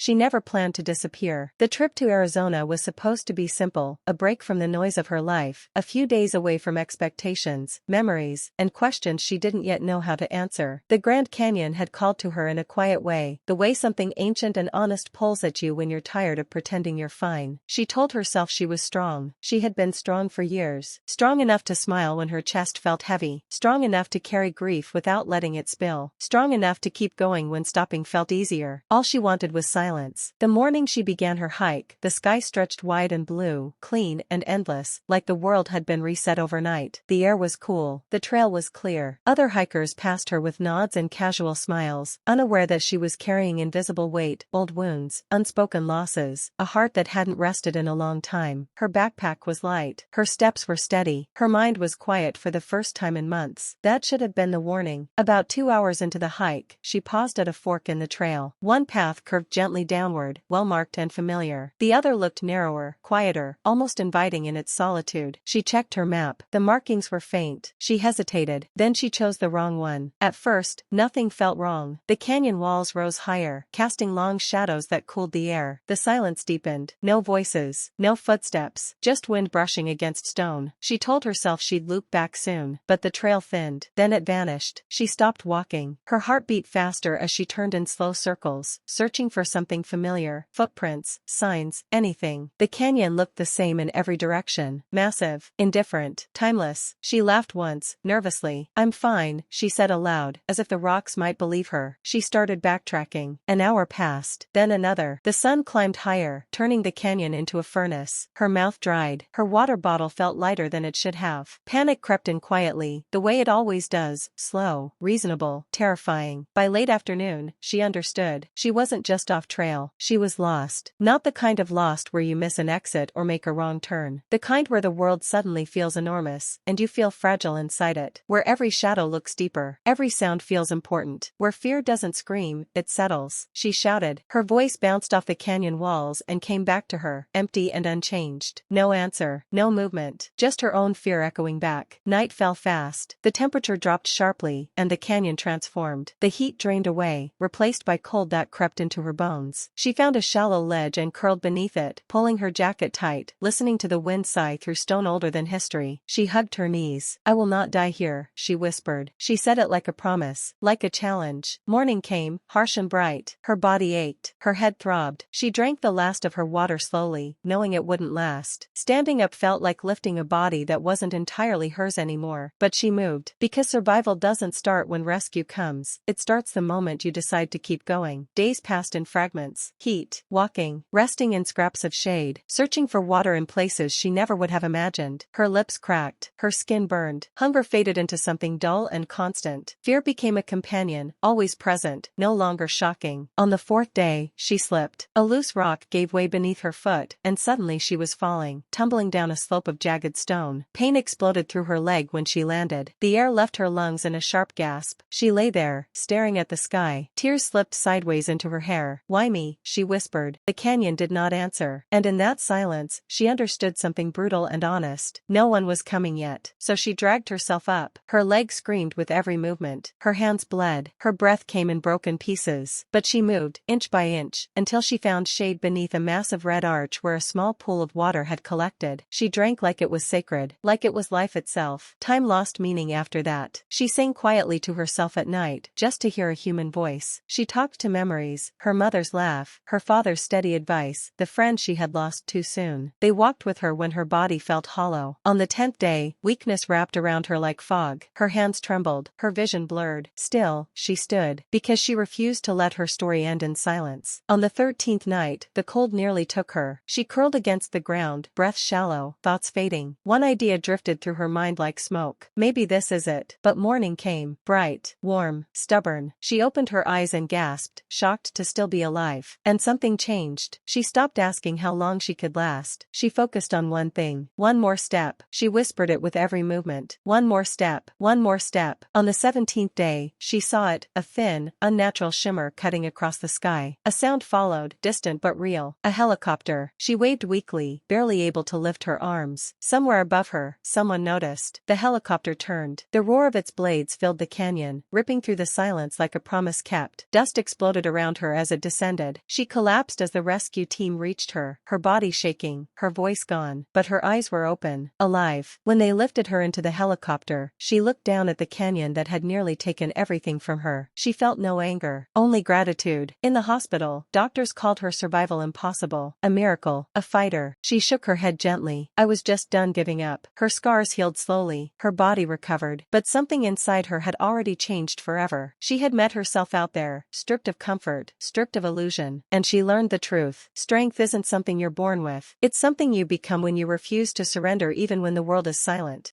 She never planned to disappear. The trip to Arizona was supposed to be simple, a break from the noise of her life, a few days away from expectations, memories, and questions she didn't yet know how to answer. The Grand Canyon had called to her in a quiet way, the way something ancient and honest pulls at you when you're tired of pretending you're fine. She told herself she was strong. She had been strong for years. Strong enough to smile when her chest felt heavy. Strong enough to carry grief without letting it spill. Strong enough to keep going when stopping felt easier. All she wanted was silence. The morning she began her hike, the sky stretched wide and blue, clean and endless, like the world had been reset overnight. The air was cool. The trail was clear. Other hikers passed her with nods and casual smiles, unaware that she was carrying invisible weight, old wounds, unspoken losses, a heart that hadn't rested in a long time. Her backpack was light. Her steps were steady. Her mind was quiet for the first time in months. That should have been the warning. About 2 hours into the hike, she paused at a fork in the trail. One path curved gently downward, well-marked and familiar. The other looked narrower, quieter, almost inviting in its solitude. She checked her map. The markings were faint. She hesitated. Then she chose the wrong one. At first, nothing felt wrong. The canyon walls rose higher, casting long shadows that cooled the air. The silence deepened. No voices, no footsteps, just wind brushing against stone. She told herself she'd loop back soon, but the trail thinned. Then it vanished. She stopped walking. Her heart beat faster as she turned in slow circles, searching for something familiar. Footprints, signs, anything. The canyon looked the same in every direction. Massive, indifferent, timeless. She laughed once, nervously. "I'm fine," she said aloud, as if the rocks might believe her. She started backtracking. An hour passed, then another. The sun climbed higher, turning the canyon into a furnace. Her mouth dried. Her water bottle felt lighter than it should have. Panic crept in quietly, the way it always does, slow, reasonable, terrifying. By late afternoon, she understood. She wasn't just off trail. She was lost. Not the kind of lost where you miss an exit or make a wrong turn. The kind where the world suddenly feels enormous, and you feel fragile inside it. Where every shadow looks deeper. Every sound feels important. Where fear doesn't scream, it settles. She shouted. Her voice bounced off the canyon walls and came back to her, empty and unchanged. No answer, no movement, just her own fear echoing back. Night fell fast. The temperature dropped sharply, and the canyon transformed. The heat drained away, replaced by cold that crept into her bones. She found a shallow ledge and curled beneath it, pulling her jacket tight, listening to the wind sigh through stone older than history. She hugged her knees. "I will not die here," she whispered. She said it like a promise, like a challenge. Morning came, harsh and bright. Her body ached. Her head throbbed. She drank the last of her water slowly, knowing it wouldn't last. Standing up felt like lifting a body that wasn't entirely hers anymore. But she moved. Because survival doesn't start when rescue comes. It starts the moment you decide to keep going. Days passed in fragments. Heat, walking, resting in scraps of shade, searching for water in places she never would have imagined. Her lips cracked. Her skin burned. Hunger faded into something dull and constant. Fear became a companion, always present, no longer shocking. On the fourth day, she slipped. A loose rock gave way beneath her foot, and suddenly she was falling, tumbling down a slope of jagged stone. Pain exploded through her leg when she landed. The air left her lungs in a sharp gasp. She lay there, staring at the sky. Tears slipped sideways into her hair. "Why me?" she whispered. The canyon did not answer. And in that silence, she understood something brutal and honest. No one was coming yet. So she dragged herself up. Her legs screamed with every movement. Her hands bled. Her breath came in broken pieces. But she moved, inch by inch, until she found shade beneath a massive red arch where a small pool of water had collected. She drank like it was sacred, like it was life itself. Time lost meaning after that. She sang quietly to herself at night, just to hear a human voice. She talked to memories, her mother's laugh, her father's steady advice, the friend she had lost too soon. They walked with her when her body felt hollow. On the 10th day, weakness wrapped around her like fog. Her hands trembled, her vision blurred. Still, she stood, because she refused to let her story end in silence. On the 13th night, the cold nearly took her. She curled against the ground, breath shallow, thoughts fading. One idea drifted through her mind like smoke. Maybe this is it. But morning came, bright, warm, stubborn. She opened her eyes and gasped, shocked to still be alive. And something changed. She stopped asking how long she could last. She focused on one thing. One more step. She whispered it with every movement. One more step. One more step. On the 17th day, she saw it, a thin, unnatural shimmer cutting across the sky. A sound followed, distant but real. A helicopter. She waved weakly, barely able to lift her arms. Somewhere above her, someone noticed. The helicopter turned. The roar of its blades filled the canyon, ripping through the silence like a promise kept. Dust exploded around her as it descended. descended. She collapsed as the rescue team reached her body shaking, her voice gone, but her eyes were open, alive. When they lifted her into the helicopter, she looked down at the canyon that had nearly taken everything from her. She felt no anger, only gratitude. In the hospital, doctors called her survival impossible, a miracle, a fighter. She shook her head gently. I was just done giving up. Her scars healed slowly, her body recovered, but something inside her had already changed forever. She had met herself out there, stripped of comfort, stripped of illusion, and she learned the truth. Strength isn't something you're born with. It's something you become when you refuse to surrender even when the world is silent.